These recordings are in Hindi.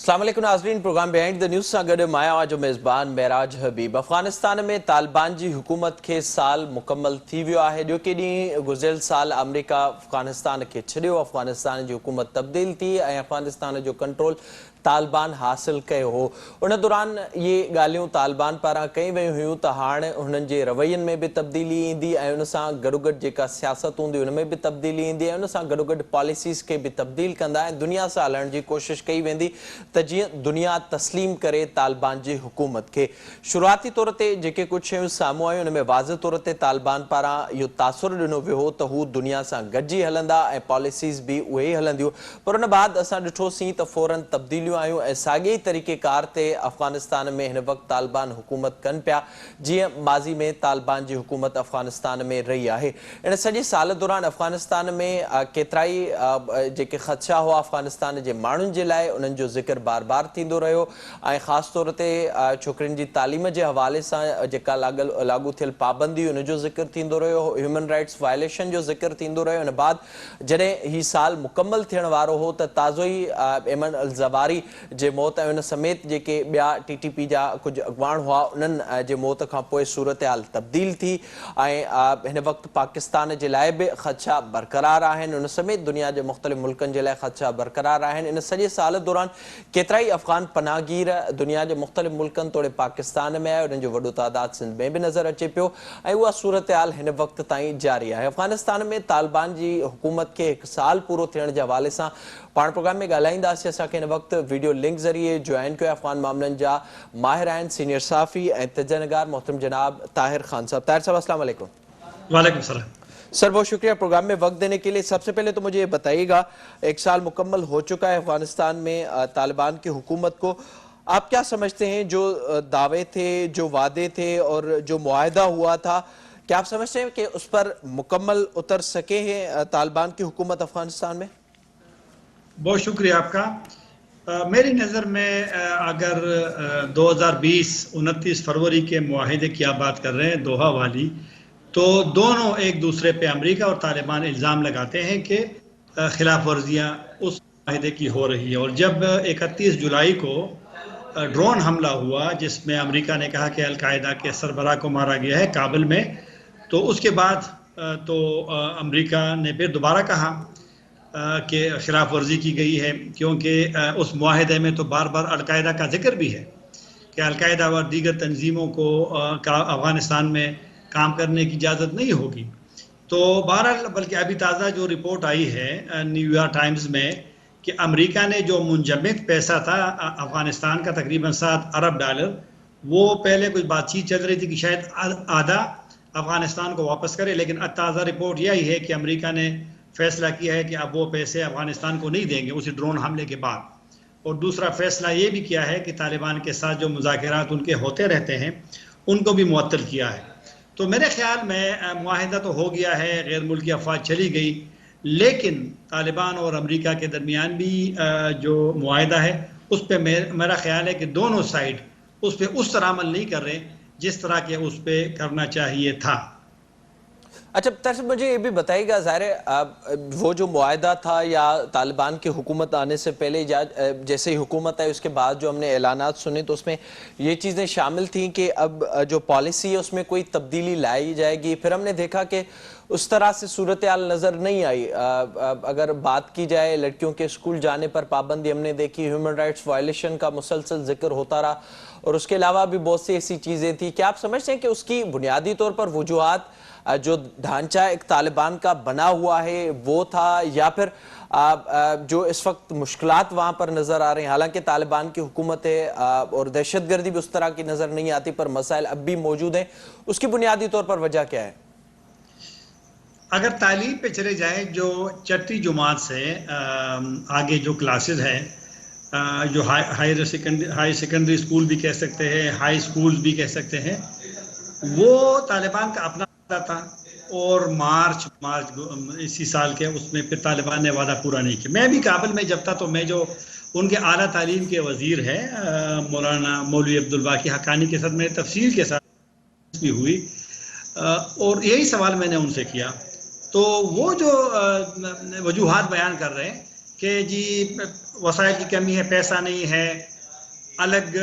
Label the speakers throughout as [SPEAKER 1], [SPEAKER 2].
[SPEAKER 1] अस्सलाम वालेकुम नाज़रीन, प्रोग्राम बिहाइंड द न्यूज़ सां गॾु मां आहियां जो मेज़बान महराज हबीब। अफ़गानिस्तान में तालिबान जी हुकूमत खे साल मुकमल थी वियो आहे। ॼोके ॾींहुं गुज़िरियल साल अमरीका अफ़गानिस्तान खे छॾियो, अफ़गानिस्तान जी हुकूमत तब्दील थी ऐं अफ़गानिस्तान जो कंट्रोल तालिबान हासिल कयो हो। उन दौरान ये ॻाल्हियूं तालिबान पारां कई वियूं हुयूं त हाणे हुननि जे रवैयनि में बि तब्दीली ईंदी ऐं उन सां गॾोगॾु जेका सियासत हूंदी उन में बि तब्दीली ईंदी ऐं उन सां गॾोगॾु पॉलिसीज़ खे बि तब्दील कंदा ऐं दुनिया सां हलण जी कोशिशि कई वेंदी त जीअं दुनिया तस्लीम करे तालिबान जी हुकूमत खे। शुरूआती तौर ते जेके कुझु शयूं साम्हूं आयूं उन में वाज़े तौर ते तालिबान पारां इहो तासुरु ॾिनो वियो हो त हू दुनिया सां गॾिजी हलंदा ऐं पॉलिसीज़ बि उहे ई हलंदियूं, पर उन बाद असां ॾिठोसीं त फ़ौरन तब्दीलियूं आयूं ऐं साॻिए तरीक़ेकार ते अफ़गानिस्तान में हिन वक़्तु तालिबान हुकूमत कनि पिया जीअं माज़ी में तालिबान जी हुकूमत अफ़गानिस्तान में रही आहे। इन सॼे साल दौरान अफ़गानिस्तान में केतिरा ई जेके ख़दशा हुआ अफ़गानिस्तान जे माण्हुनि जे लाइ उन्हनि जो ज़िक्र बार बार थींदो रहियो ऐं ख़ासि तौर ते छोकिरियुनि जी तालीम जे हवाले सां जेका लागू थियल पाबंदी उन जो ज़िक्र थींदो रहियो, ह्यूमन राइट्स वायलेशन जो ज़िक्र थींदो रहियो। इन बाद जॾहिं हीउ साल मुकमल थियण वारो हो त ताज़ो ई एमन अल ज़वारी जे मौत ऐं उन समेत जेके ॿिया TTP जा कुझु अॻवान हुआ उन्हनि जे मौत खां पोइ सूरत हाल तब्दील थी ऐं हिन वक़्तु पाकिस्तान जे लाइ बि ख़दशा बरक़रार आहिनि, उन समेत दुनिया जे मुख़्तलिफ़ मुल्कनि जे लाइ ख़दशा बरक़रार आहिनि। इन सॼे साल दौरान केतिरा ई अफ़गान पनाहगीर दुनिया जे मुख़्तलिफ़ मुल्कनि तोड़े पाकिस्तान में आया, उन्हनि जो वॾो तादाद सिंध में बि नज़र अचे पियो ऐं उहा सूरत हाल हिन वक़्तु ताईं जारी आहे। अफ़गानिस्तान में तालिबान जी हुकूमत खे हिकु साल पूरो थियण जे हवाले सां पाण प्रोग्राम में ॻाल्हाईंदासीं। असांखे हिन वक़्तु वीडियो लिंक ज़रिए जॉइन कयो अफ़गान मामलनि जा माहिर आहिनि सीनियर साफ़ी ऐं तजनगार मोहतरम जनाब ताहिर ख़ान साहब। ताहिर साहब अस्सलाम वालेकुम।
[SPEAKER 2] वालेकुम सलाम
[SPEAKER 1] सर, बहुत शुक्रिया प्रोग्राम में वक्त देने के लिए। सबसे पहले तो मुझे ये बताइएगा, एक साल मुकम्मल हो चुका है अफगानिस्तान में तालिबान की हुकूमत को, आप क्या समझते हैं जो दावे थे, जो वादे थे और जो मुआहदा हुआ था, क्या आप समझते हैं कि उस पर मुकम्मल उतर सके हैं तालिबान की हुकूमत अफगानिस्तान में?
[SPEAKER 2] बहुत शुक्रिया आपका। मेरी नज़र में अगर 2020 29 फरवरी के मुआहिदे की आप बात कर रहे हैं दोहा वाली, तो दोनों एक दूसरे पे अमेरिका और तालिबान इल्ज़ाम लगाते हैं कि खिलाफ वर्जियाँ उस मुआहिदे की हो रही है। और जब 31 जुलाई को ड्रोन हमला हुआ जिसमें अमेरिका ने कहा कि अलकायदा के सरबराह को मारा गया है काबुल में, तो उसके बाद तो अमेरिका ने फिर दोबारा कहा कि खिलाफ वर्जी की गई है, क्योंकि उस मुआहिदे में तो बार बार अलकायदा का जिक्र भी है कि अलकायदा व दीगर तंजीमों को अफ़गानिस्तान में काम करने की इजाज़त नहीं होगी। तो बहरहाल, बल्कि अभी ताज़ा जो रिपोर्ट आई है न्यूयॉर्क टाइम्स में कि अमेरिका ने जो मुंजमद पैसा था अफ़गानिस्तान का तकरीबन $7 अरब, वो पहले कुछ बातचीत चल रही थी कि शायद आधा अफ़गानिस्तान को वापस करे, लेकिन ताज़ा रिपोर्ट यही है कि अमेरिका ने फैसला किया है कि अब वो पैसे अफ़गानिस्तान को नहीं देंगे उसी ड्रोन हमले के बाद। और दूसरा फैसला ये भी किया है कि तालिबान के साथ जो मुज़ाकरात उनके होते रहते हैं उनको भी मुअत्तल किया है। तो मेरे ख्याल में मुआहिदा तो हो गया है, गैर मुल्की अफवाज चली गई, लेकिन तालिबान और अमेरिका के दरमियान भी जो मुआहिदा है उस पर मेरा ख्याल है कि दोनों साइड उस पर उस तरह अमल नहीं कर रहे जिस तरह के उस पर करना चाहिए था।
[SPEAKER 1] अच्छा तरस, मुझे ये भी बताइएगा, ज़ाहिर वो जो मुआहदा था या तालिबान की हुकूमत आने से पहले जैसे ही हुकूमत आई उसके बाद जो हमने ऐलानात सुने तो उसमें ये चीज़ें शामिल थीं कि अब जो पॉलिसी है उसमें कोई तब्दीली लाई जाएगी। फिर हमने देखा कि उस तरह से सूरत हाल नज़र नहीं आई। अगर बात की जाए लड़कियों के स्कूल जाने पर पाबंदी हमने देखी, ह्यूमन राइट्स वायलेशन का मुसलसल जिक्र होता रहा और उसके अलावा भी बहुत सी ऐसी चीज़ें थी। क्या आप समझते हैं कि उसकी बुनियादी तौर पर वजूहात जो ढांचा एक तालिबान का बना हुआ है वो था, या फिर जो इस वक्त मुश्किलात वहाँ पर नज़र आ रहे हैं? हालांकि तालिबान की हुकूमत है और दहशतगर्दी भी उस तरह की नज़र नहीं आती, पर मसाइल अब भी मौजूद हैं, उसकी बुनियादी तौर पर वजह क्या है?
[SPEAKER 2] अगर तालीम पे चले जाएं, जो छठी जमात से आगे जो क्लासेस हैं, जो हाई सेकेंडरी स्कूल भी कह सकते हैं, हाई स्कूल भी कह सकते हैं, वो तालिबान का अपना था। और मार्च इसी साल के उसमें फिर तालिबान ने वादा पूरा नहीं किया। मैं भी काबुल में जब था तो मैं जो उनके आला तालीम के वज़ीर हैं मौलाना मौलवी अब्दुल बाकी हक्कानी के साथ मैंने तफसील के साथ भी हुई और यही सवाल मैंने उनसे किया। तो वो जो वजूहात बयान कर रहे हैं कि जी वसाइल की कमी है, पैसा नहीं है, अलग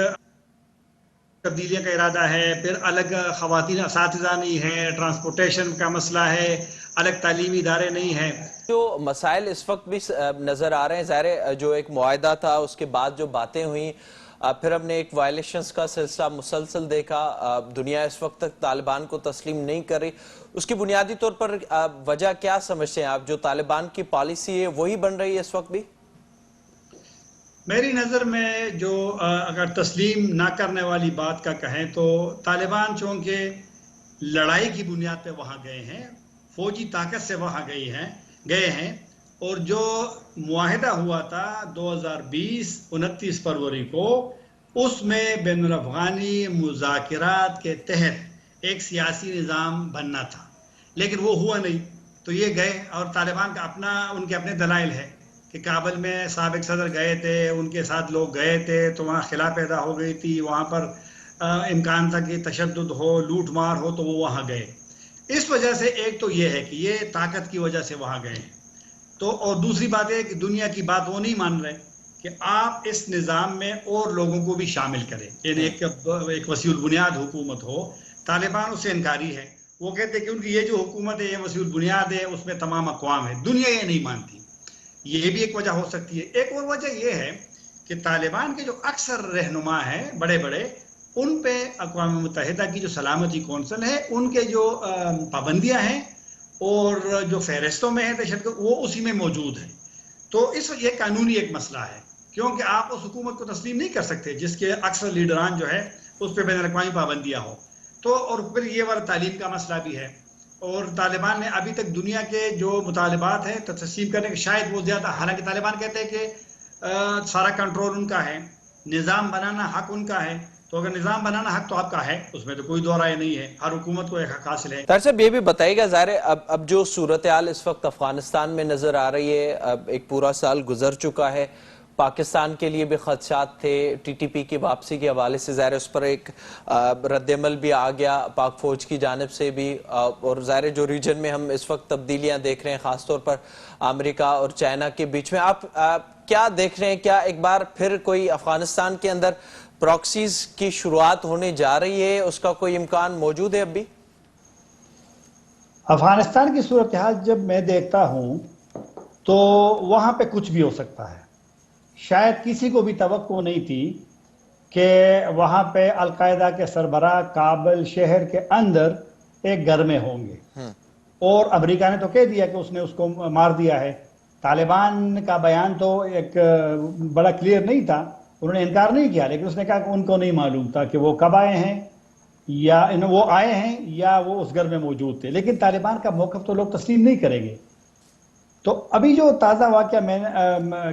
[SPEAKER 2] तब्दीलियों का इरादा है, फिर अलग ख़वातीन असातिज़ा नहीं है, ट्रांसपोर्टेशन का मसला है, अलग तालीमी इदारे नहीं है।
[SPEAKER 1] जो मसाइल इस वक्त भी नजर आ रहे हैं, ज़ाहिर है, जो एक मुआहदा था उसके बाद जो बातें हुई, फिर हमने एक वायलेशंस का सिलसिला मुसलसल देखा, दुनिया इस वक्त तक तालिबान को तस्लीम नहीं कर रही। उसकी बुनियादी तौर पर वजह क्या समझते हैं आप? जो तालिबान की पॉलिसी है वही बन रही है इस वक्त भी?
[SPEAKER 2] मेरी नज़र में जो अगर तस्लीम ना करने वाली बात का कहें तो तालिबान चूँकि लड़ाई की बुनियाद पे वहाँ गए हैं, फौजी ताकत से वहाँ गए हैं, और जो मुआहिदा हुआ था 2020 29 फरवरी को, उसमें बैनुल अफ़गानी मुज़ाकरात के तहत एक सियासी निज़ाम बनना था, लेकिन वो हुआ नहीं। तो ये गए, और तालिबान का उनके अपने दलाइल है कि काबुल में साबिक सदर गए थे, उनके साथ लोग गए थे, तो वहाँ खिला पैदा हो गई थी, वहाँ पर इम्कान था कि तशद्दुद हो, लूट मार हो, तो वो वहाँ गए। इस वजह से एक तो ये है कि ये ताकत की वजह से वहाँ गए। तो और दूसरी बात है कि दुनिया की बात वो नहीं मान रहे कि आप इस निज़ाम में और लोगों को भी शामिल करें, यानी एक वसीउल बुनियाद हुकूमत हो। तालिबान उससे इनकारी है, वो कहते हैं कि उनकी ये जो हुकूमत है ये वसीउल बुनियाद है, उसमें तमाम अक़वाम है, दुनिया ये नहीं मानती। ये भी एक वजह हो सकती है। एक और वजह यह है कि तालिबान के जो अक्सर रहनुमा हैं बड़े बड़े, उन पे अक़वाम मुत्तहिदा की जो सलामती कौंसिल है, उनके जो पाबंदियां हैं और जो फहरिस्तों में है दहशतगर्द, वो उसी में मौजूद है। तो ये कानूनी एक मसला है, क्योंकि आप उस हुकूमत को तस्लीम नहीं कर सकते जिसके अक्सर लीडरान जो है उस पर बैनुल अक़वामी पाबंदियाँ हो। तो और फिर ये वाला तालीम का मसला भी है, और तालिबान ने अभी तक दुनिया के जो मुतालिबात हैं तो तस्लीम करने के शायद वो ज़्यादा, हालांकि तालिबान कहते हैं कि सारा कंट्रोल उनका है, निज़ाम बनाना हक उनका है। तो अगर निज़ाम बनाना हक तो आपका है, उसमें तो कोई दो राय नहीं है, हर हुकूमत को एक हक हासिल है।
[SPEAKER 1] तारिक साहब, ये भी बताइएगा, ज़ाहिर है अब जो सूरत हाल इस वक्त अफगानिस्तान में नजर आ रही है, अब एक पूरा साल गुजर चुका है, पाकिस्तान के लिए भी खदशात थे टीटीपी की वापसी के हवाले से, ज़ाहिर उस पर एक रद्दमल भी आ गया पाक फौज की जानिब से भी, और ज़ाहिर जो रीजन में हम इस वक्त तब्दीलियां देख रहे हैं खासतौर पर अमेरिका और चाइना के बीच में, आप क्या देख रहे हैं? क्या एक बार फिर कोई अफगानिस्तान के अंदर प्रॉक्सीज की शुरुआत होने जा रही है? उसका कोई इम्कान मौजूद है? अब भी
[SPEAKER 3] अफगानिस्तान की सूरत हाल जब मैं देखता हूं तो वहां पे कुछ भी हो सकता है। शायद किसी को भी तवक्को नहीं थी कि वहां पे अलकायदा के सरबराह काबुल शहर के अंदर एक घर में होंगे, और अमेरिका ने तो कह दिया कि उसने उसको मार दिया है। तालिबान का बयान तो एक बड़ा क्लियर नहीं था, उन्होंने इनकार नहीं किया, लेकिन उसने कहा कि उनको नहीं मालूम था कि वो कब आए हैं, या वो आए हैं या वो उस घर में मौजूद थे। लेकिन तालिबान का मौक़िफ़ तो लोग तस्लीम नहीं करेंगे। तो अभी जो ताज़ा वाक़या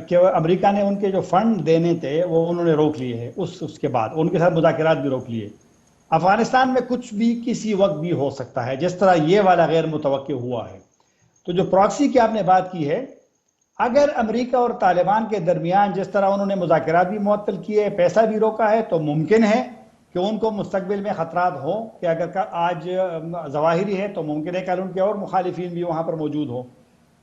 [SPEAKER 3] कि अमेरिका ने उनके जो फंड देने थे वो उन्होंने रोक लिए हैं, उसके बाद उनके साथ मुज़ाकरात भी रोक लिए। अफगानिस्तान में कुछ भी किसी वक्त भी हो सकता है, जिस तरह ये वाला गैर मुतवक्किल हुआ है। तो जो प्रॉक्सी की आपने बात की है, अगर अमेरिका और तालिबान के दरमियान जिस तरह उन्होंने मुज़ाकरात भी मुअत्तल किए, पैसा भी रोका है, तो मुमकिन है कि उनको मुस्तकबिल में ख़तरात हों कि अगर आज ज़वाहिरी है तो मुमकिन है कल उनके और मुखालिफिन भी वहाँ पर मौजूद हों।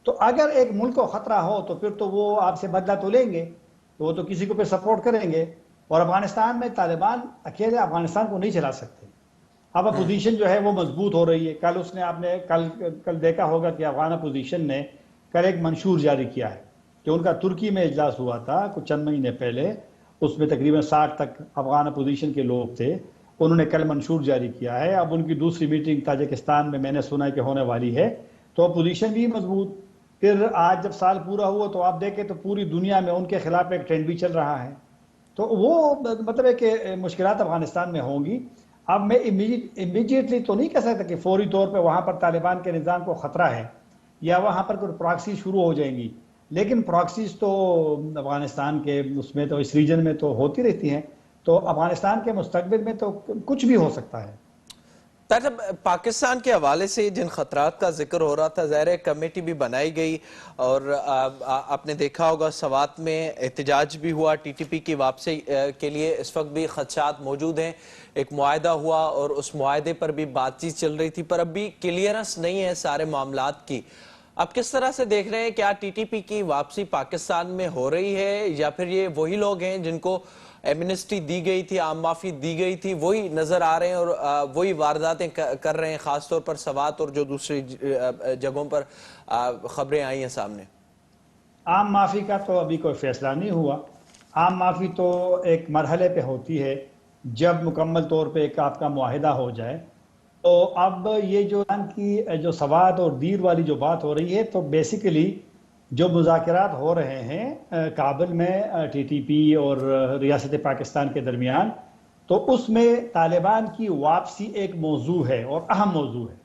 [SPEAKER 3] तो अगर एक मुल्क को ख़तरा हो तो फिर तो वो आपसे बदला तो लेंगे, तो वो तो किसी को फिर सपोर्ट करेंगे। और अफगानिस्तान में तालिबान अकेले अफगानिस्तान को नहीं चला सकते। अब अपोजिशन जो है वो मजबूत हो रही है। कल उसने आपने कल देखा होगा कि अफगान अपोजिशन ने कल एक मंशूर जारी किया है कि उनका तुर्की में इजलास हुआ था कुछ चंद महीने पहले, उसमें तकरीबन 60 तक अफगान अपोजिशन के लोग थे। उन्होंने कल मंशूर जारी किया है। अब उनकी दूसरी मीटिंग ताजिकिस्तान में मैंने सुना है कि होने वाली है, तो अपोजिशन भी मजबूत। फिर आज जब साल पूरा हुआ तो आप देखें तो पूरी दुनिया में उनके खिलाफ एक ट्रेंड भी चल रहा है। तो वो मतलब है कि मुश्किलात अफगानिस्तान में होंगी। अब मैं इमीडिएटली तो नहीं कह सकता कि फौरी तौर पे वहाँ पर तालिबान के निज़ाम को ख़तरा है या वहाँ पर कोई प्रॉक्सी शुरू हो जाएंगी, लेकिन प्रॉक्सीज तो अफगानिस्तान के उसमें तो इस रीजन में तो होती रहती हैं। तो अफगानिस्तान के मुस्तकबिल में तो कुछ भी हो सकता है।
[SPEAKER 1] पाकिस्तान के हवाले से जिन खतरात का जिक्र हो रहा था, ज़ाहिर कमेटी भी बनाई गई और आपने देखा होगा सवात में एहतजाज भी हुआ टीटीपी की वापसी के लिए। इस वक्त भी खदशात मौजूद हैं। एक मुआहदा हुआ और उस मुआहदे पर भी बातचीत चल रही थी, पर अब भी क्लियरेंस नहीं है सारे मामलात की। आप किस तरह से देख रहे हैं, क्या टीटीपी की वापसी पाकिस्तान में हो रही है या फिर ये वही लोग हैं जिनको एमनेस्टी दी गई थी, आम माफी दी गई थी, वही नजर आ रहे हैं और वही वारदातें कर रहे हैं, खासतौर पर सवात और जो दूसरी जगहों पर खबरें आई हैं सामने?
[SPEAKER 3] आम माफी का तो अभी कोई फैसला नहीं हुआ। आम माफी तो एक मरहले पे होती है, जब मुकम्मल तौर पे एक आपका मुआहिदा हो जाए। तो अब ये जो सवात और दीर वाली जो बात हो रही है, तो बेसिकली जो मुज़ाकरात हो रहे हैं काबुल में टीटीपी और रियासत पाकिस्तान के दरमियान, तो उसमें तालिबान की वापसी एक मौजू है और अहम मौजू है।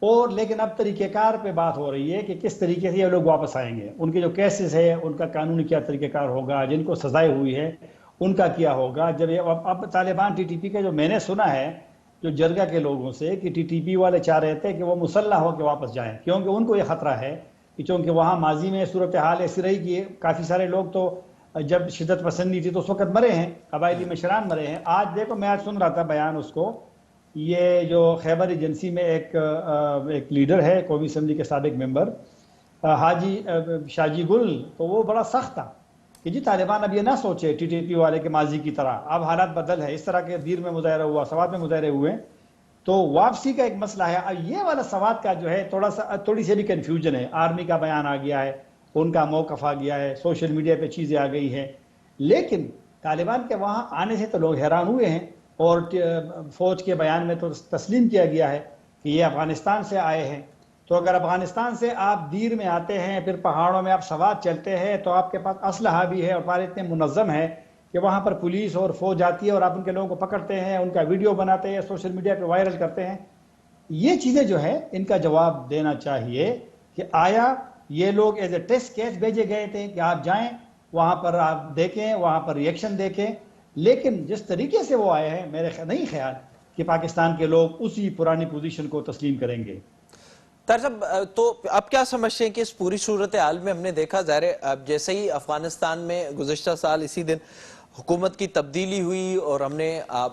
[SPEAKER 3] और लेकिन अब तरीक़ेकार पे बात हो रही है कि किस तरीके से ये लोग वापस आएंगे, उनके जो केसेस है उनका कानूनी क्या तरीक़ेकार होगा, जिनको सजाएं हुई है उनका क्या होगा। जब ये अब तालिबान टीटीपी का जो मैंने सुना है जो जरगा के लोगों से, कि टीटीपी वाले चाह रहे थे कि वो मुसल्लह होकर वापस जाएं, क्योंकि उनको ये ख़तरा है कि चूँकि वहाँ माजी में सूरत हाल ऐसी रही कि काफ़ी सारे लोग तो जब शिद्दत पसंदी थी तो उस वक्त मरे हैं, कबायली मशरान मरे हैं। आज देखो, मैं आज सुन रहा था बयान उसको, ये जो खैबर एजेंसी में एक लीडर है कौमी असम्बली के साबिक मेंबर हाजी शाजी गुल, तो वो बड़ा सख्त था कि जी तालिबान अब ये ना सोचे टीटीपी वाले के माजी की तरह, अब हालात बदल है, इस तरह के दीर में मुजाहरा हुआ, सवात में मुजाहरे हुए, तो वापसी का एक मसला है। अब ये वाला सवात का जो है थोड़ी सी भी कन्फ्यूजन है। आर्मी का बयान आ गया है, उनका मौकफ आ गया है, सोशल मीडिया पे चीज़ें आ गई हैं, लेकिन तालिबान के वहाँ आने से तो लोग हैरान हुए हैं और फौज के बयान में तो तस्लीम किया गया है कि ये अफगानिस्तान से आए हैं। तो अगर अफगानिस्तान से आप दीर में आते हैं, फिर पहाड़ों में आप सवात चलते हैं, तो आपके पास असलहा भी है और पारे इतने मुनज़्ज़म है कि वहाँ पर पुलिस और फौज आती है और आप उनके लोगों को पकड़ते हैं, उनका वीडियो बनाते हैं, सोशल मीडिया पे वायरल करते हैं। ये चीज़ें जो है इनका जवाब देना चाहिए कि आया ये लोग एज ए टेस्ट केस भेजे गए थे कि आप जाएं वहाँ पर, आप देखें, वहाँ पर रिएक्शन देखें, लेकिन जिस तरीके से वो आए हैं, मेरे नहीं ख्याल कि पाकिस्तान के लोग उसी पुरानी पोजीशन को तस्लीम करेंगे।
[SPEAKER 1] साहब, तो अब क्या समझते हैं कि इस पूरी सूरत हाल में हमने देखा, ज़ाहिर अब जैसे ही अफगानिस्तान में गुज़िश्ता साल इसी दिन हुकूमत की तब्दीली हुई और हमने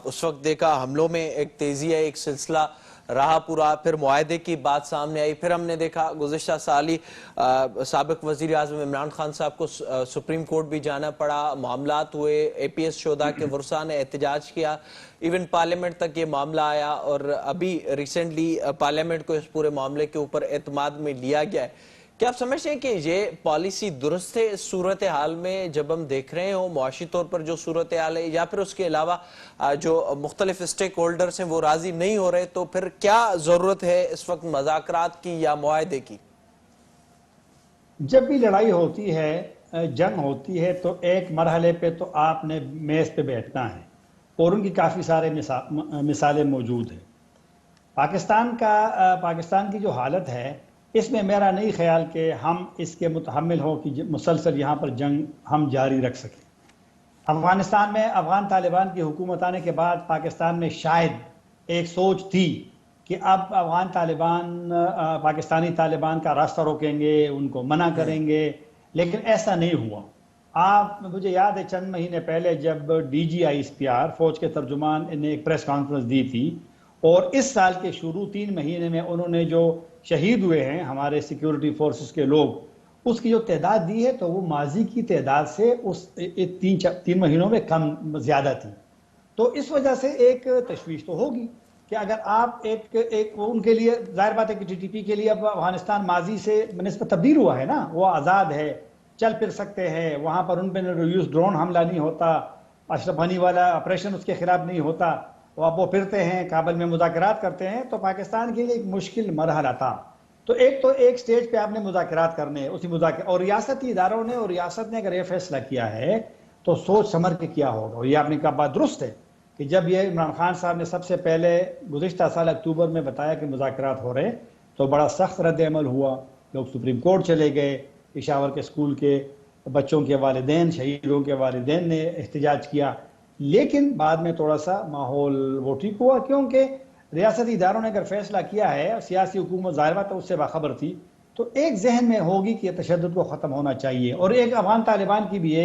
[SPEAKER 1] उस वक्त देखा हमलों में एक तेज़ी है, एक सिलसिला रहा पूरा, फिर मुआहदे की बात सामने आई, फिर हमने देखा गुज़िश्ता साल ही साबिक़ वज़ीर आज़म इमरान खान साहब को सुप्रीम कोर्ट भी जाना पड़ा, मामलात हुए, APS शोधा के वर्सा ने एहतजाज किया, इवन पार्लियामेंट तक ये मामला आया और अभी रिसेंटली पार्लियामेंट को इस पूरे मामले के ऊपर एतमाद में लिया गया है। क्या आप समझते हैं कि ये पॉलिसी दुरुस्त है इस सूरत हाल में, जब हम देख रहे हो मुआशी तौर पर जो सूरत हाल है, या फिर उसके अलावा जो मुख्तलिफ स्टेक होल्डर्स हैं वो राजी नहीं हो रहे, तो फिर क्या जरूरत है इस वक्त मुज़ाकरात की या मुआहदे की?
[SPEAKER 3] जब भी लड़ाई होती है, जंग होती है, तो एक मरहले पे तो आपने मेज पे बैठना है और उनकी काफ़ी सारे मिसालें मौजूद हैं। पाकिस्तान की जो हालत है, इसमें मेरा नहीं ख्याल कि हम इसके मुतहम्मिल हो कि मुसलसल यहाँ पर जंग हम जारी रख सकें। अफगानिस्तान में अफगान तालिबान की हुकूमत आने के बाद पाकिस्तान में शायद एक सोच थी कि अब अफगान तालिबान पाकिस्तानी तालिबान का रास्ता रोकेंगे, उनको मना करेंगे, लेकिन ऐसा नहीं हुआ। मुझे याद है चंद महीने पहले जब DGISPR फौज के तर्जुमान ने एक प्रेस कॉन्फ्रेंस दी थी और इस साल के शुरू 3 महीने में उन्होंने जो शहीद हुए हैं हमारे सिक्योरिटी फोर्सेस के लोग, उसकी जो तादाद दी है तो वो माजी की तादाद से उस 3 महीनों में कम ज़्यादा थी। तो इस वजह से एक तशवीश तो होगी कि अगर आप एक उनके लिए जाहिर बात है कि TTP के लिए अब अफगानिस्तान माजी से निस्बत तब्दील हुआ है ना, वो आज़ाद है, चल फिर सकते हैं, वहाँ पर उन पर यूज ड्रोन हमला नहीं होता, अशरफ गनी वाला ऑपरेशन उसके खिलाफ नहीं होता, वो फिरते हैं, काबुल में मुज़ाकरात करते हैं, तो पाकिस्तान के लिए एक मुश्किल मरहला था। तो एक स्टेज पे आपने मुज़ाकरात करने, उसी और रियासती इदारों ने और रियासत ने अगर ये फैसला किया है तो सोच समझ के किया होगा। और ये आपने कहा बात दुरुस्त है कि जब ये इमरान खान साहब ने सबसे पहले गुज़िश्ता साल अक्टूबर में बताया कि मुज़ाकरात हो रहे, तो बड़ा सख्त रद्द-ए-अमल हुआ, लोग सुप्रीम कोर्ट चले गए, पेशावर के स्कूल के बच्चों के वालिदैन, शहीदों के वालिदैन ने एहतजाज किया, लेकिन बाद में थोड़ा सा माहौल वो ठीक हुआ, क्योंकि रियासती इदारों ने अगर फैसला किया है, सियासी हुकूमत ज़ाहिर बात है उससे बाखबर थी, तो एक जहन में होगी कि तशद्दुद को ख़त्म होना चाहिए। और एक अफगान तालिबान की भी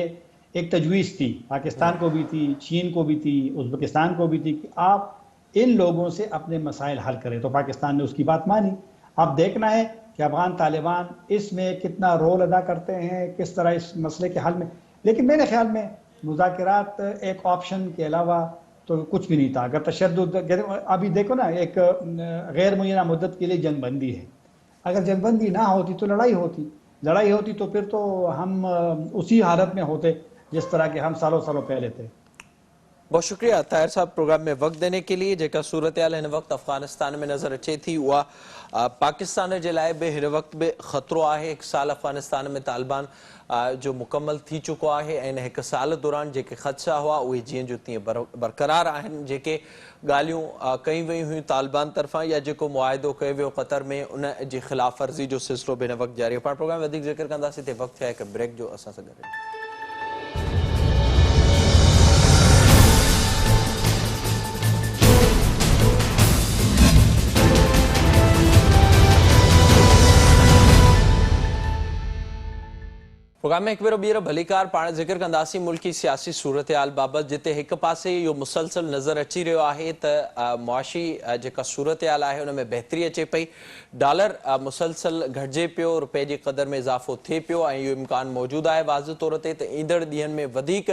[SPEAKER 3] एक तजवीज़ थी, पाकिस्तान को भी थी, चीन को भी थी, उज़्बेकिस्तान को भी थी कि आप इन लोगों से अपने मसाइल हल करें, तो पाकिस्तान ने उसकी बात मानी। अब देखना है कि अफगान तालिबान इसमें कितना रोल अदा करते हैं, किस तरह इस मसले के हल में। लेकिन मेरे ख्याल में मुज़ाकरात एक ऑप्शन के अलावा तो कुछ भी नहीं था। अगर तशद्दुद, अभी देखो ना, एक गैर मुय्यना मुद्दत के लिए जंगबंदी है। अगर जंगबंदी ना होती तो लड़ाई होती, लड़ाई होती तो फिर तो हम उसी हालत में होते जिस तरह के हम सालों सालों पहले थे।
[SPEAKER 1] बहुत शुक्रिया ताहिर साहब प्रोग्राम में वक्त देने के लिए। जेका सूरत हाल हिन वक्त अफगानिस्तान में नज़र अचे थी उहा पाकिस्तान जे लाइ बि हिन वक्त बि ख़तरो आहे। हिकु साल अफगानिस्तान में तालिबान जो मुकम्मल थी चुको आहे ऐं हिन हिकु साल दौरान जेके ख़दशा हुआ उहे जीअं जो तीअं बरक़रार आहिनि। जेके ॻाल्हियूं कई वयूं हुयूं तालिबान तरफ़ां या जेको मुआहिदो कयो वियो क़तर में, उन जी ख़िलाफ़ वर्ज़ी जो सिलसिलो बि हिन वक़्तु जारी आहे। पाण प्रोग्राम वधीक ज़िक्र कंदासीं, ते वक़्तु आहे हिकु ब्रेक जो। असां सां गॾु प्रोग्राम में एक भेरो ॿीहर भलीकार पाण ज़िक्र कंदासीं मुल्की सियासी सूरत हाल बाबति, जिते हिकु पासे इहो मुसलसल नज़र अची रहियो आहे त मुआशी जेका सूरत हाल आहे उन में बहितरी अचे पई। डॉलर मुसलसल घटिजे पियो, रुपए जी क़दर में इज़ाफ़ो थिए पियो ऐं इहो इम्कान मौजूदु आहे वाज़ तौर ते त ईंदड़ ॾींहंनि में वधीक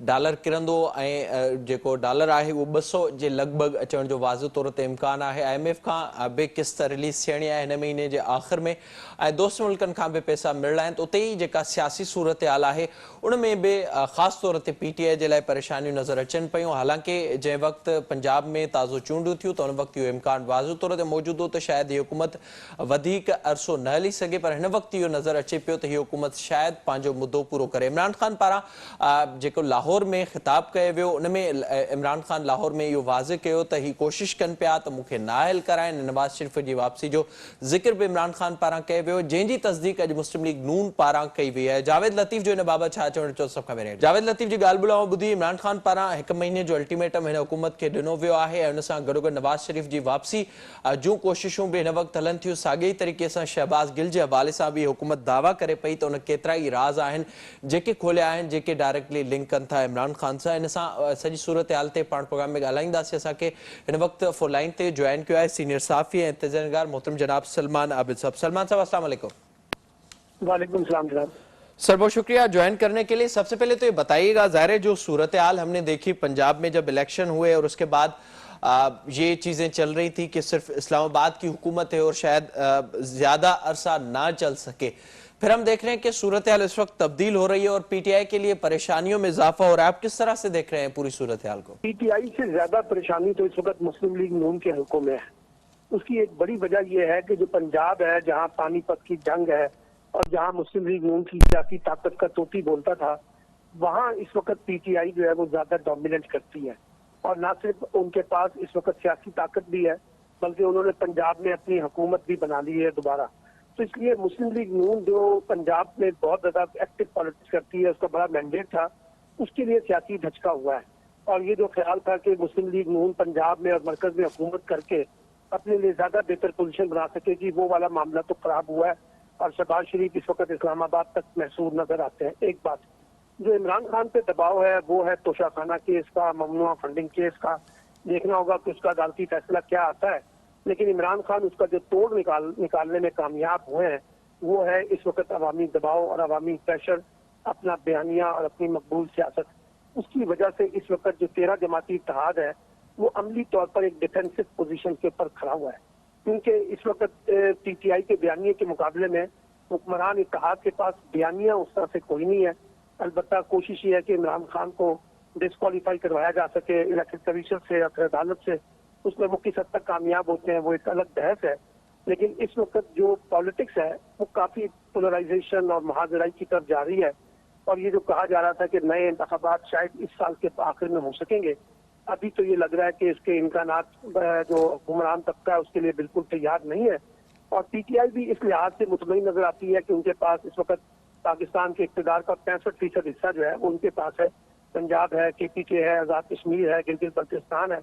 [SPEAKER 1] डॉलर किरंदो ऐं जेको डॉलर आहे उहो 200 जे लॻभॻि अचण जो वाज़ तौर ते इम्कान आहे। IMF खां बि किस्त रिलीज़ थियणी आहे हिन महीने जे आख़िर में ऐं दोस्त मुल्कनि खां बि पैसा मिलणा आहिनि। उते ई जेका सियासी सूरत हाल आहे उन में बि ख़ासि तौर ते PTI जे लाइ परेशानियूं नज़र अचनि पियूं। हालांकि जंहिं वक़्तु पंजाब में ताज़ो चूंडूं थियूं त उन वक़्तु इहो इम्कान वाज़ तौर ते मौजूदु हो त शायदि हीअ हुकूमत वधीक अरसो न हली सघे, पर हिन वक़्तु इहो नज़र अचे पियो त हीअ हुकूमत शायदि पंहिंजो मुदो पूरो करे। इमरान ख़ान पारां जेको लाहौर में ख़िताब कयो वियो उन में इमरान ख़ान लाहौर में इहो वाज़े कयो त हीअ कोशिशि कनि पिया त मूंखे नाअहल कराइनि। नवाज़ शरीफ़ जी वापसी जो ज़िक्र बि इमरान ख़ान पारां कयो वियो, जंहिंजी तस्दीक अॼु मुस्लिम लीग नून पारां कई वई आहे। जावेद लतीफ़ जो इन बाबति छा चवणु चओ, सभ खां पहिरियों जावेद लतीफ़ जी ॻाल्हि ॿुधायो ॿुधी। इमरान ख़ान पारां हिकु महीने जो अल्टीमेटम हिन हुकूमत खे ॾिनो वियो आहे ऐं हुन सां गॾोगॾु नवाज़ शरीफ़ जी वापसी जूं कोशिशूं बि हिन वक़्तु हलनि थियूं। साॻिए तरीक़े सां शहबाज़ गिल जे हवाले सां बि हुकूमत दावा करे पई त उन केतिरा ई राज़ आहिनि जेके खोलिया आहिनि, जेके डायरेक्टली लिंक कनि था इमरान ख़ान सां। इन सां सॼी सूरत हाल ते पाण प्रोग्राम में ॻाल्हाईंदासीं। असांखे हिन वक़्तु फोन लाइन ते जॉइन कयो आहे सीनियर साफ़ी ऐं इंतज़ारगार मोहतरम जनाब सलमान आबिद साहब। सलमान साहब अस्सलाम वालेकुम।
[SPEAKER 4] वालेकुम सलाम जनाब।
[SPEAKER 1] सर बहुत शुक्रिया ज्वाइन करने के लिए। सबसे पहले तो ये बताइएगा, ज़ाहिर है जो सूरत हाल हमने देखी पंजाब में जब इलेक्शन हुए और उसके बाद ये चीज़ें चल रही थी कि सिर्फ इस्लामाबाद की हुकूमत है और शायद ज़्यादा अरसा ना चल सके, फिर हम देख रहे हैं कि सूरत हाल इस वक्त तब्दील हो रही है और PTI के लिए परेशानियों में इजाफा हो रहा है। आप किस तरह से देख रहे हैं पूरी सूरत हाल को?
[SPEAKER 4] PTI से ज्यादा परेशानी तो इस वक्त मुस्लिम लीग नून के हलकों में है। उसकी एक बड़ी वजह यह है कि जो पंजाब है, जहां पानीपत की जंग है और जहां मुस्लिम लीग नून की सियासी ताकत का तोती बोलता था, वहां इस वक्त PTI जो है वो ज्यादा डोमिनेट करती है। और ना सिर्फ उनके पास इस वक्त सियासी ताकत भी है, बल्कि उन्होंने पंजाब में अपनी हुकूमत भी बना ली है दोबारा। तो इसलिए मुस्लिम लीग नून जो पंजाब में बहुत ज्यादा एक्टिव पॉलिटिक्स करती है, उसका बड़ा मैंडेट था, उसके लिए सियासी धचका हुआ है। और ये जो ख्याल था कि मुस्लिम लीग नून पंजाब में और मरकज में हुकूमत करके अपने लिए ज्यादा बेहतर पोजीशन बना सकेगी, वो वाला मामला तो खराब हुआ है और शहबाज शरीफ इस वक्त इस्लामाबाद तक महसूर नजर आते हैं। एक बात जो इमरान खान पे दबाव है वो है तोशाखाना केस का, ममनुआ फंडिंग केस का। देखना होगा कि उसका अदालती फैसला क्या आता है, लेकिन इमरान खान उसका जो तोड़ निकालने में कामयाब हुए हैं वो है इस वक्त अवामी दबाव और अवामी प्रेशर, अपना बयानिया और अपनी मकबूल सियासत। उसकी वजह से इस वक्त जो 13 जमाती इत्तेहाद है वो अमली तौर पर एक डिफेंसिव पोजीशन के ऊपर खड़ा हुआ है, क्योंकि इस वक्त PTI के बयानिए के मुकाबले में हुक्मरान इत्तेहाद के पास बयानिया उस तरह से कोई नहीं है। अलबत्ता कोशिश ये है कि इमरान खान को डिस्क्वालीफाई करवाया जा सके इलेक्शन कमीशन से या फिर अदालत से। उसमें वो किस हद तक कामयाब होते हैं वो एक अलग बहस है, लेकिन इस वक्त जो पॉलिटिक्स है वो काफी पोलराइजेशन और महाजराई की तरफ जा रही है। और ये जो कहा जा रहा था कि नए इंतखाबात शायद इस साल के आखिर में हो सकेंगे, अभी तो ये लग रहा है कि इसके इम्कानात जो हुक्मरान तबका है उसके लिए बिल्कुल तैयार नहीं है। और PTI भी इस लिहाज से मुतमईन नजर आती है कि उनके पास इस वक्त पाकिस्तान के इक़्तिदार का 65% हिस्सा जो है वो उनके पास है। पंजाब है, KPK है, आजाद कश्मीर है, गिलगित बल्तिस्तान है,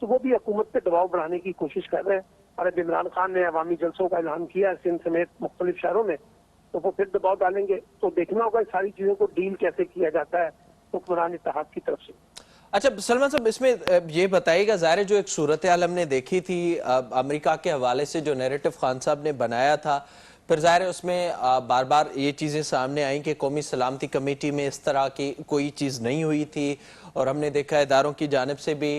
[SPEAKER 4] तो वो भी हुकूमत पे दबाव बढ़ाने की कोशिश कर रहे हैं। और अब इमरान खान ने अवामी जलसों का ऐलान किया है सिंध समेत मुख्तलिफ शहरों में, तो वो फिर दबाव डालेंगे। तो देखना होगा सारी चीजों को डील कैसे किया जाता है हुक्मरान इत्तेहाद की तरफ से।
[SPEAKER 1] अच्छा सलमान साहब, इसमें ये बताइएगा, ज़ाहिर जो एक सूरत हाल हमने देखी थी अमेरिका के हवाले से जो नैरेटिव खान साहब ने बनाया था, फिर ज़ाहिर है उसमें बार बार ये चीज़ें सामने आई कि कौमी सलामती कमेटी में इस तरह की कोई चीज़ नहीं हुई थी, और हमने देखा इदारों की जानिब से भी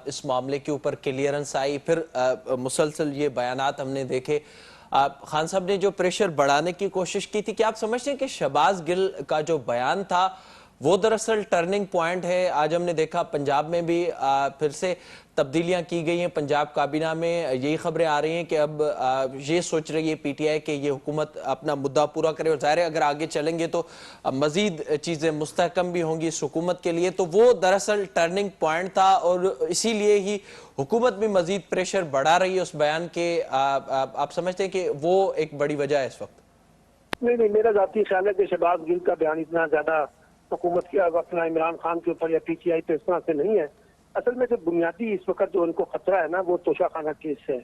[SPEAKER 1] इस मामले के ऊपर क्लियरेंस आई। फिर मुसलसल ये बयानात हमने देखे। खान साहब ने जो प्रेशर बढ़ाने की कोशिश की थी, क्या आप समझते हैं कि शहबाज गिल का जो बयान था वो दरअसल टर्निंग पॉइंट है? आज हमने देखा पंजाब में भी फिर से तब्दीलियां की गई हैं। पंजाब काबीना में यही खबरें आ रही हैं कि अब ये सोच रही है पीटीआई कि ये हुकूमत अपना मुद्दा पूरा करे, और ज़ाहिर है अगर आगे चलेंगे तो मजीद चीज़ें मुस्तहकम भी होंगी इस हुकूमत के लिए। तो वो दरअसल टर्निंग पॉइंट था, और इसीलिए ही हुकूमत भी मजीद प्रेशर बढ़ा रही है उस बयान के। आप समझते हैं कि वो एक बड़ी वजह है इस वक्त?
[SPEAKER 4] नहीं, मेरा जाती ख्याल है कि शहबाज गिल का बयान इतना ज्यादा हुकूमत के अपना इमरान खान के ऊपर या पीटीआई पे इस तरह से नहीं है। असल में जो बुनियादी इस वक्त जो उनको खतरा है ना, वो तोशा खाना केस है।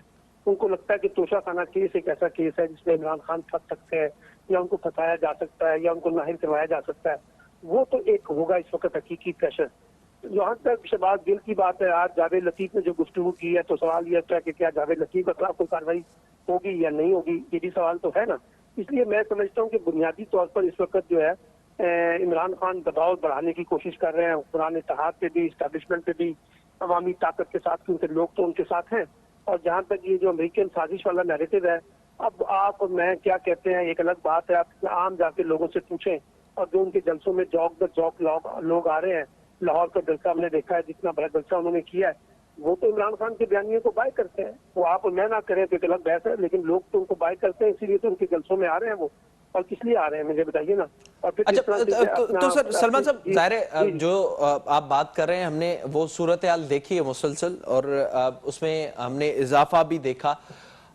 [SPEAKER 4] उनको लगता है कि तोशा खाना केस एक ऐसा केस है जिसमें इमरान खान फंस सकते हैं, या उनको फंसाया जा सकता है, या उनको नाहिल करवाया जा सकता है। वो तो एक होगा इस वक्त हकीकी प्रेशर। जहाँ तक शहबाज गिल की बात है, आज जावेद लतीफ ने जो गुफ्तगू की है, तो सवाल यह है कि क्या जावेद लतीफ के खिलाफ कोई कार्रवाई होगी या नहीं होगी, ये भी सवाल तो है ना। इसलिए मैं समझता हूँ कि बुनियादी तौर पर इस वक्त जो है इमरान खान दबाव बढ़ाने की कोशिश कर रहे हैं कुरान इत्तेहाद पे भी, इस्टेब्लिशमेंट पे भी, अवामी ताकत के साथ, क्योंकि लोग तो उनके साथ हैं। और जहाँ तक ये जो अमेरिकन साजिश वाला नैरेटिव है, अब आप मैं क्या कहते हैं एक अलग बात है। आप आम जाके लोगों से पूछें, और जो उनके जलसों में जौक द जौक लोग आ रहे हैं, लाहौर का जलसा हमने देखा है, जितना बड़ा जलसा उन्होंने किया है, वो तो इमरान खान के बयानियों को बाय करते हैं। वो आप और मैं ना करें तो एक अलग बहस है, लेकिन लोग तो उनको बाय करते हैं, इसीलिए तो उनके जलसों में आ रहे हैं वो। और किस लिए आ रहे हैं मुझे बताइए ना। और फिर
[SPEAKER 1] अच्छा, तो सर सलमान साहब, ज़ाहिर है जो आप बात कर रहे हैं, हमने वो सूरत हाल देखी है मुसलसल, और उसमें हमने इजाफा भी देखा।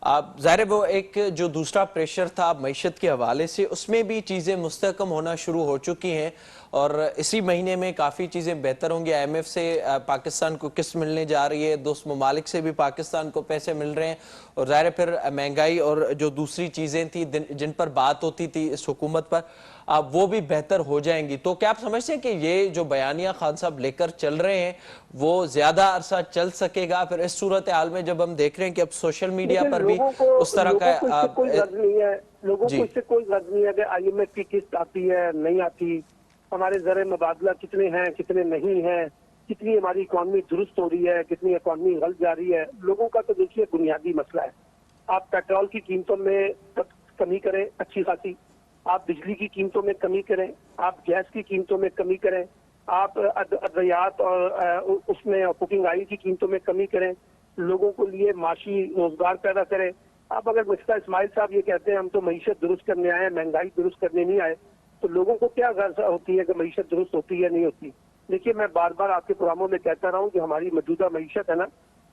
[SPEAKER 1] ज़ाहिर है वो एक जो दूसरा प्रेशर था मईशत के हवाले से, उसमें भी चीज़ें मुस्तहकम होना शुरू हो चुकी हैं, और इसी महीने में काफ़ी चीज़ें बेहतर होंगी। IMF से पाकिस्तान को किस्त मिलने जा रही है, दोस्त ममालिक से भी पाकिस्तान को पैसे मिल रहे हैं, और ज़ाहिर है फिर महंगाई और जो दूसरी चीज़ें थी जिन पर बात होती थी इस हुकूमत पर, वो भी बेहतर हो जाएंगी। तो क्या आप समझते हैं कि ये जो बयानिया खान साहब लेकर चल रहे हैं वो ज्यादा अरसा चल सकेगा? फिर इस सूरत हाल में जब हम देख रहे हैं कि अब सोशल मीडिया पर भी उस तरह का
[SPEAKER 4] कोई गर्ज नहीं है, लोगों को इससे कोई गर्ज नहीं है कि IMF की किस्त आती है नहीं आती, हमारे ज़र मुबादला कितने हैं कितने नहीं है, कितनी हमारी इकॉनमी दुरुस्त हो रही है, कितनी इकॉनमी गल जा रही है। लोगों का तो देखिए बुनियादी मसला है। आप पेट्रोल की कीमतों में कमी करें अच्छी खासी, आप बिजली की कीमतों में कमी करें, आप गैस की कीमतों में कमी करें, आप अद्वियात और उसमें कुकिंग ऑयल की कीमतों में कमी करें, लोगों को लिए माशी रोजगार पैदा करें। आप अगर मिस्टर इस्माइल साहब ये कहते हैं हम तो मईशत दुरुस्त करने आए, महंगाई दुरुस्त करने नहीं आए, तो लोगों को क्या गर्ज होती है कि मईशत दुरुस्त होती है नहीं होती? देखिए, मैं बार बार आपके प्रोग्रामों में कहता रहा हूँ कि हमारी मौजूदा मईशत है ना,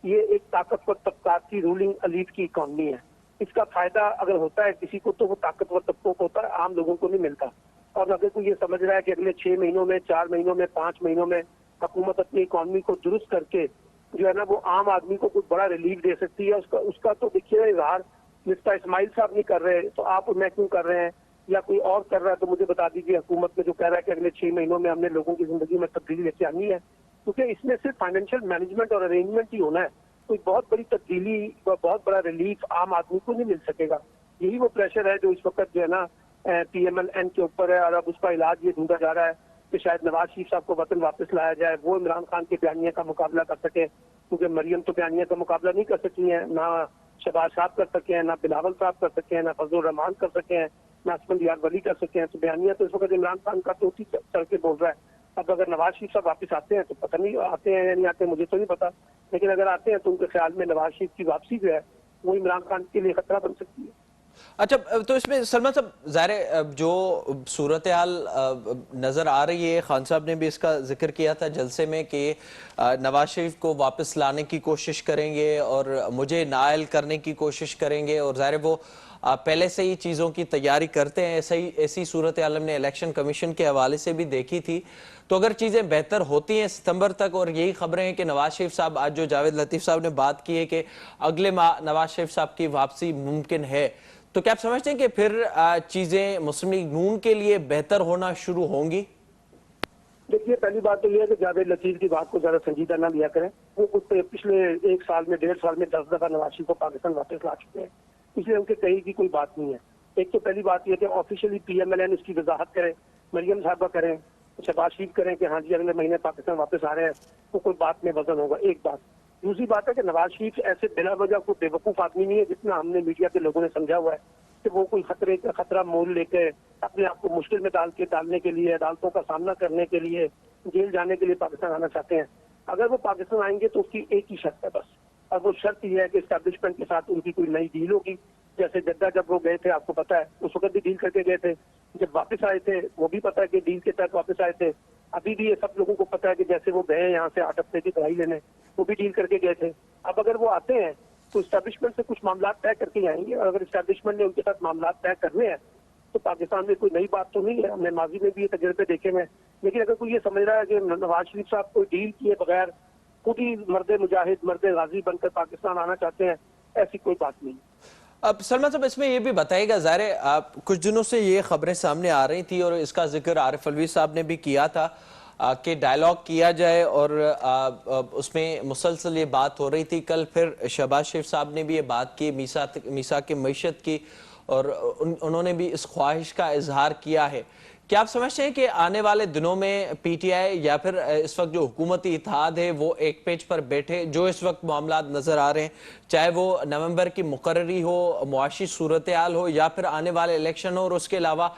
[SPEAKER 4] ये एक ताकतवर तबकात की रूलिंग एलीट की इकॉनमी है। इसका फायदा अगर होता है किसी को तो वो ताकतवर तबकों को होता है, आम लोगों को नहीं मिलता। और अगर कोई ये समझ रहा है कि अगले 6 महीनों में, 4 महीनों में, 5 महीनों में हुकूमत अपनी इकॉनमी को दुरुस्त करके जो है ना वो आम आदमी को कुछ बड़ा रिलीफ दे सकती है, उसका तो देखिए इजहार मिस्टर इस्माइल साहब नहीं कर रहे, तो आप और मैं क्यों कर रहे हैं? या कोई और कर रहा है तो मुझे बता दीजिए। हुकूमत में जो कह रहा है कि अगले 6 महीनों में हमने लोगों की जिंदगी में तब्दीली लेके आनी है, क्योंकि इसमें सिर्फ फाइनेंशियल मैनेजमेंट और अरेंजमेंट ही होना है, कोई बहुत बड़ी तब्दीली, बहुत बड़ा रिलीफ आम आदमी को नहीं मिल सकेगा। यही वो प्रेशर है जो इस वक्त जो है ना PMLN के ऊपर है, और अब उसका इलाज ये ढूंढा जा रहा है कि शायद नवाज शरीफ साहब को वतन वापस लाया जाए, वो इमरान खान के बयानिया का मुकाबला कर सके, क्योंकि मरियम तो बयानिया का मुकाबला नहीं कर सकी है, ना शहबाज साहब कर सके हैं, ना बिलावल साहब कर सके हैं, ना फजलुर रहमान कर सके हैं, ना असफंदियार वली कर सके हैं। तो बयानिया तो इस वक्त इमरान खान का तो उसी चल के बोल रहा है। अब अगर नवाज शरीफ साहब वापस आते हैं तो पता नहीं आते हैं या नहीं आते, मुझे तो नहीं पता, लेकिन अगर आते हैं तो उनके ख्याल में नवाज शरीफ की वापसी जो है वो इमरान खान के लिए खतरा बन सकती है।
[SPEAKER 1] अच्छा, तो इसमें सलमान साहब ज़ाहिर जो सूरत हाल नज़र आ रही है, खान साहब ने भी इसका जिक्र किया था जलसे में कि नवाज शरीफ को वापस लाने की कोशिश करेंगे और मुझे नाअहल करने की कोशिश करेंगे, और ज़ाहिर वो पहले से ही चीज़ों की तैयारी करते हैं। ऐसी सूरत हाल हमने इलेक्शन कमीशन के हवाले से भी देखी थी। तो अगर चीज़ें बेहतर होती हैं सितंबर तक, और यही खबरें हैं कि नवाज शरीफ साहब, आज जो जावेद लतीफ़ साहब ने बात की है कि अगले माह नवाज शरीफ साहब की वापसी मुमकिन है, तो क्या आप समझते हैं कि फिर चीजें मुस्लिम लीग नून के लिए बेहतर होना शुरू होंगी?
[SPEAKER 4] देखिए, पहली बात तो यह है कि जावेद लतीफ की बात को ज्यादा संजीदा ना लिया करें। वो कुछ पिछले 1 साल में, 1.5 साल में 10 दफा नवाज शरीफ को पाकिस्तान वापस ला चुके हैं, इसलिए उनके कहीं की कोई बात नहीं है। एक तो पहली बात यह कि ऑफिशियली PMLN इसकी वजाहत करें, मरियम साहबा करें, शहबाज शरीफ करें कि हाँ जी अगले महीने पाकिस्तान वापस आ रहे हैं, तो कोई बात में वजन होगा। एक बात। दूसरी बात है कि नवाज शरीफ ऐसे बिला वजह कोई बेवकूफ आदमी नहीं है जितना हमने मीडिया के लोगों ने समझा हुआ है कि वो कोई खतरा मोल लेकर अपने आप को मुश्किल में डालने के लिए, अदालतों का सामना करने के लिए, जेल जाने के लिए पाकिस्तान आना चाहते हैं। अगर वो पाकिस्तान आएंगे तो उसकी एक ही शर्त है बस, और वो शर्त यह है कि एस्टैब्लिशमेंट के साथ उनकी कोई नई डील होगी। जैसे जद्दा जब वो गए थे, आपको पता है उस वक्त भी डील करके गए थे, जब वापस आए थे वो भी पता है कि डील के तहत वापस आए थे। अभी भी ये सब लोगों को पता है कि जैसे वो गए यहाँ से 8 हफ्ते की दवाई लेने, वो भी डील करके गए थे। अब अगर वो आते हैं तो एस्टैब्लिशमेंट से कुछ मामला तय करके ही आएंगे, और अगर एस्टैब्लिशमेंट ने उनके साथ मामला तय करने हैं तो पाकिस्तान में कोई नई बात तो नहीं है, हमने माजी में भी ये तजर्बे देखे हैं। लेकिन अगर कोई ये समझ रहा है कि नवाज शरीफ साहब कोई डील किए बगैर खुद ही मर्द मुजाहिद, मर्द गाजी बनकर पाकिस्तान आना चाहते हैं, ऐसी कोई बात नहीं।
[SPEAKER 1] अब सलमान साहब इसमें ये भी बताइएगा, ज़ाहिर आप कुछ दिनों से ये खबरें सामने आ रही थी और इसका जिक्र आरिफ अलवी साहब ने भी किया था कि डायलॉग किया जाए, और उसमें मुसलसल ये बात हो रही थी। कल फिर शहबाज शरीफ साहब ने भी ये बात की, मीसा की मईशत की, और उन्होंने भी इस ख्वाहिश का इजहार किया है। क्या आप समझते हैं कि आने वाले दिनों में PTI या फिर इस वक्त जो हुकूमती इत्तेहाद है वो एक पेज पर बैठे, जो इस वक्त मामला नजर आ रहे हैं, चाहे वो नवंबर की मुकर्ररी हो, मुआशी सूरत हाल हो, या फिर आने वाले इलेक्शन हो, और उसके अलावा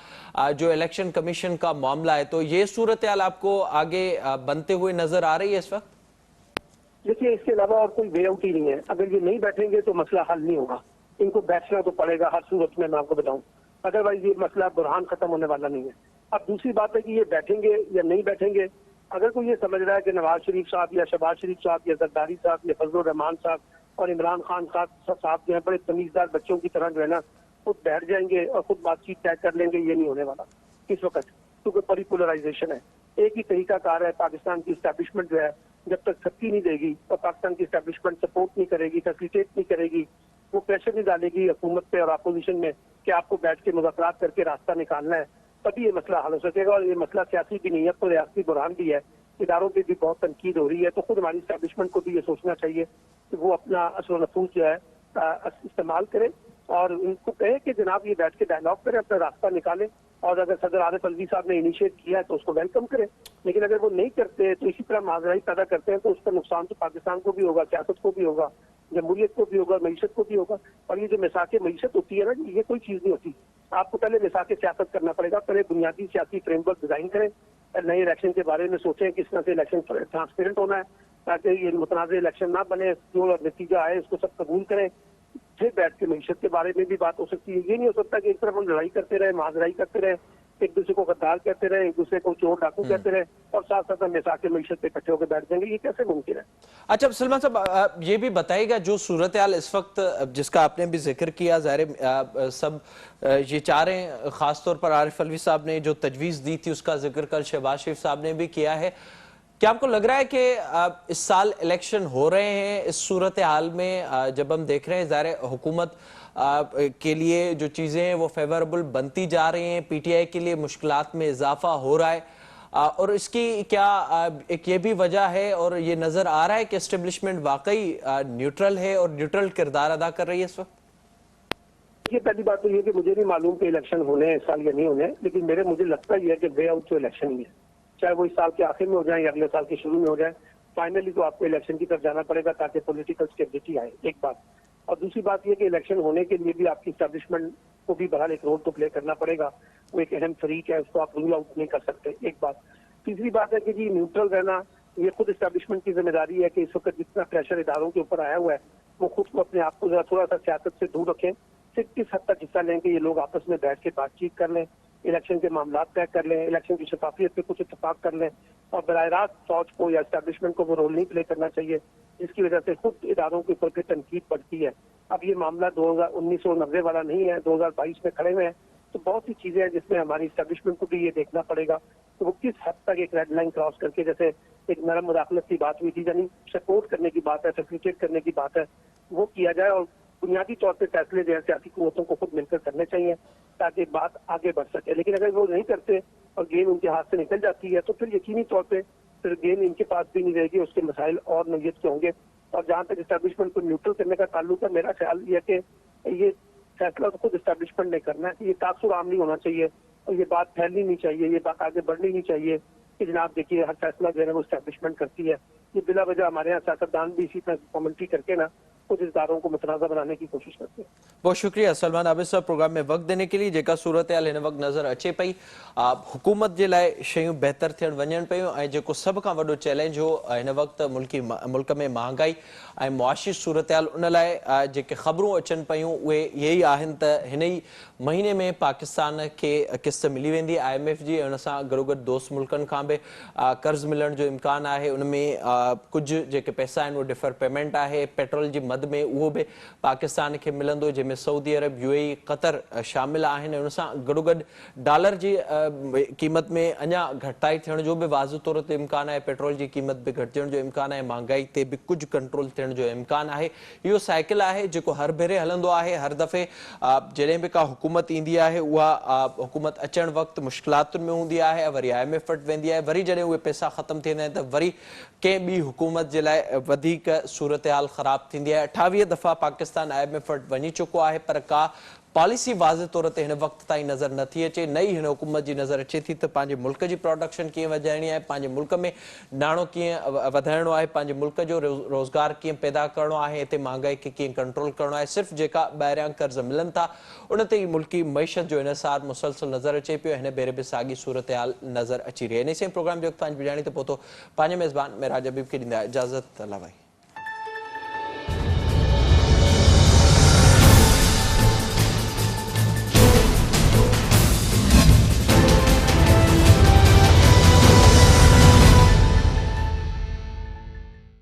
[SPEAKER 1] जो इलेक्शन कमीशन का मामला है, तो ये सूरत हाल आपको आगे बनते हुए नजर आ रही है इस वक्त?
[SPEAKER 4] देखिए, इसके अलावा और कोई वे आउट ही नहीं है। अगर ये नहीं बैठेंगे तो मसला हल नहीं होगा, इनको बैठना तो पड़ेगा हर सूरत में, मैं आपको बताऊं। अदरवाइज ये मसला बुरहान खत्म होने वाला नहीं है। अब दूसरी बात है कि ये बैठेंगे या नहीं बैठेंगे। अगर कोई ये समझ रहा है कि नवाज शरीफ साहब या शहबाज शरीफ साहब या जरदारी साहब या फजलुर रहमान साहब और इमरान खान साहब जो है बड़े तमीजदार बच्चों की तरह जो है ना खुद बैठ जाएंगे और खुद बातचीत तय कर लेंगे, ये नहीं होने वाला इस वक्त, क्योंकि बड़ी पोलराइजेशन है। एक ही तरीका कार है, पाकिस्तान की इस्टेब्लिशमेंट जो है जब तक थकी नहीं देगी और पाकिस्तान की इस्टेब्लिशमेंट सपोर्ट नहीं करेगी, फैसिलिटेट नहीं करेगी, वो प्रेशर नहीं डालेगी हुकूमत पे और अपोजिशन में कि आपको बैठ के मुज़ाकरात करके रास्ता निकालना है, तभी ये मसला हल हो सकेगा। और ये मसला सियासी भी नहीं है, तो रियासती बुरहान भी है, इदारों पे भी बहुत तनकीद हो रही है। तो खुद हमारी इस्टेब्लिशमेंट को भी ये सोचना चाहिए कि वो अपना असर नफूस जो है इस्तेमाल करे और उनको कहे कि जनाब ये बैठ के डायलॉग करें, अपना रास्ता निकालें। और अगर सदर आरिफ अलवी साहब ने इनिशिएट किया है तो उसको वेलकम करें, लेकिन अगर वो नहीं करते तो इसी तरह माजराई पैदा करते हैं तो उसका नुकसान तो पाकिस्तान को भी होगा, सियासत को भी होगा, जमहूरियत को भी होगा, मईशत को भी होगा। और ये जो मिसाक मईशत होती है ना, ये कोई चीज नहीं होती। आपको पहले मिसाक सियासत करना पड़ेगा, पहले बुनियादी सियासी फ्रेमवर्क डिजाइन करें, नए इलेक्शन के बारे में सोचें किस तरह से इलेक्शन ट्रांसपेरेंट होना है ताकि ये मुतनाज़ इलेक्शन ना बने, जो नतीजा आए उसको सब कबूल करें, फिर बैठ के मईशत के बारे में भी बात हो सकती है। ये नहीं हो सकता कि एक तरफ हम लड़ाई करते रहे, माजराई करते रहे, एक दूसरे को गद्दार कहते रहे, एक दूसरे को चोर डाकू कहते रहे और साथ साथ हम मिसाक मईशत पे इकट्ठे होकर बैठ जाएंगे, ये कैसे मुमकिन है?
[SPEAKER 1] अच्छा सलमान साहब, ये भी बताइएगा जो सूरत हाल इस वक्त जिसका आपने भी जिक्र किया, ज़ाहिर सब ये चाह रहे हैं, खासतौर पर आरिफ अलवी साहब ने जो तजवीज़ दी थी उसका जिक्र कल शहबाज शरीफ साहब ने भी किया है। क्या आपको लग रहा है कि इस साल इलेक्शन हो रहे हैं, इस सूरत हाल में जब हम देख रहे हैं ज़ाहिर हुकूमत के लिए जो चीज़ें हैं वो फेवरेबल बनती जा रही हैं, PTI के लिए मुश्किलात में इजाफा हो रहा है, और इसकी क्या एक ये भी वजह है और ये नज़र आ रहा है कि एस्टेब्लिशमेंट वाकई न्यूट्रल है और न्यूट्रल किरदार अदा कर रही है इस वक्त?
[SPEAKER 4] ये पहली बात तो ये कि मुझे नहीं मालूम कि इलेक्शन होने हैं इस साल या नहीं होने, लेकिन मुझे लगता ही है कि वे आउट तो इलेक्शन ही है, चाहे वो इस साल के आखिर में हो जाए या अगले साल के शुरू में हो जाए, फाइनली तो आपको इलेक्शन की तरफ जाना पड़ेगा ताकि पॉलिटिकल स्टेबिलिटी आए, एक बात। और दूसरी बात यह कि इलेक्शन होने के लिए भी आपकी स्टैब्लिशमेंट को भी बहरहाल एक रोल तो प्ले करना पड़ेगा, वो एक अहम फरीक है, उसको आप रूल आउट नहीं कर सकते, एक बात। तीसरी बात है कि जी न्यूट्रल रहना ये खुद स्टैब्लिशमेंट की जिम्मेदारी है कि इस वक्त जितना प्रेशर इदारों के ऊपर आया हुआ है वो खुद को अपने आप को जरा थोड़ा सा सियासत से दूर रखें, सिर्फ किस हद तक हिस्सा लें कि ये लोग आपस में बैठ के बातचीत कर लें, इलेक्शन के मामला तय कर लें, इलेक्शन की शफाफियत पे कुछ इत्तेफाक कर लें, और बराह रास्त फौज को या एस्टैब्लिशमेंट को वो रोल नहीं प्ले करना चाहिए जिसकी वजह से खुद इदारों के ऊपर तनकीद बढ़ती है। अब ये मामला 1990 वाला नहीं है, 2022 में खड़े हुए हैं, तो बहुत सी चीजें हैं जिसमें हमारी एस्टैब्लिशमेंट को भी ये देखना पड़ेगा तो वो किस हद तक एक रेड लाइन क्रॉस करके, जैसे एक नरम मुदाखलत की बात हुई थी, यानी सपोर्ट करने की बात है, फैसिलिटेट करने की बात है, वो किया जाए। और बुनियादी तौर पर फैसले जो है सियासी कुव्वतों को खुद मिलकर करने चाहिए ताकि बात आगे बढ़ सके। लेकिन अगर वो नहीं करते और गेम उनके हाथ से निकल जाती है तो फिर यकीनी तौर पर फिर गेम इनके पास भी नहीं रहेगी, उसके मसाइल और नोयत के होंगे। और जहाँ तक एस्टैब्लिशमेंट को न्यूट्रल करने का ताल्लुक है, मेरा ख्याल ये है कि ये फैसला तो खुद इस्टेब्लिशमेंट ने करना है। ये तासुर आम नहीं होना चाहिए और ये बात फैलनी नहीं चाहिए, ये बात आगे बढ़नी नहीं चाहिए कि जनाब देखिए हर फैसला जो है वो इस्टेब्लिशमेंट करती है। ये बिला वजह हमारे यहाँ सियासतदान भी इसी तरह कमेंट्री करके ना कुछ इदारों को मुतनाज़ा बनाने की कोशिश करते हैं।
[SPEAKER 1] बहुत शुक्रिया सलमान आबिद साहब प्रोग्राम में वक्त देने के लिए। जेका सूरत हाल हिन वक्त नज़र अचे पई, हुकूमत जे लाइ शयूं बहितर थियण वञनि पियूं ऐं जेको सभ खां वॾो चैलेंज हो हिन वक्त मुल्क में महांगाई ऐं मुआशी सूरत हाल, उन लाइ जेके ख़बरूं अचनि पियूं उहे इहे ई आहिनि त हिन ई महीने में पाकिस्तान खे किस्त मिली वेंदी IMF जी, उन सां गॾोगॾु दोस्त मुल्कनि खां बि कर्ज़ मिलण जो इम्कान आहे। उन में कुझु जेके पैसा आहिनि उहे डिफर पेमेंट आहे। पेट्रोल जी मद में उहो बि पाकिस्तान खे मिलंदो, जंहिंमें सऊदी अरब, UAE, क़तर शामिल आहिनि। उन सां गॾोगॾु डॉलर जी क़ीमत में अञा घटिताई थियण जो बि वाज़ तौर ते इम्कान आहे। पेट्रोल जी क़ीमत बि घटिजण जो इम्कान आहे। महांगाई ते बि कुझु कंट्रोल थियण जो इम्कान आहे। इहो साइकिल आहे जेको हर भेरे हलंदो आहे। हर दफ़े जॾहिं बि का हुकूमत ईंदी आहे उहा हुकूमत अचण वक़्तु मुश्किलातुनि में हूंदी आहे, वरी IMF वटि वेंदी आहे, वरी जॾहिं उहे पैसा ख़तमु थींदा आहिनि त वरी कंहिं ॿी हुकूमत जे लाइ वधीक सूरत हाल ख़राब थींदी आहे। 28 दफ़ा पाकिस्तान IMF वटि वञी चुको आहे, पर का पॉलिसी वाज़ तौर ते हिन वक़्त ताईं नज़र नथी अचे। नई हिन हुकूमत जी नज़र अचे थी त पंहिंजे मुल्क जी प्रोडक्शन कीअं वधाइणी आहे, पंहिंजे मुल्क में नाणो कीअं वधाइणो आहे, पंहिंजे मुल्क जो रोज़गार कीअं पैदा करणो आहे, हिते महांगाई खे कीअं कंट्रोल करणो आहे। सिर्फ़ु जेका ॿाहिरियां कर्ज़ मिलनि था उन ते ई मुल्की मईशत जो इनसार मुसलसल नज़र अचे पियो। हिन भेरे बि साॻी सूरत हाल नज़र अची रही आहे। इन से प्रोग्राम जो वक़्तु पंहिंजी ॿुधाइणी त पहुतो। पंहिंजे मेज़बान मेराज हबीब खे ॾींदा इजाज़त। अला भाई।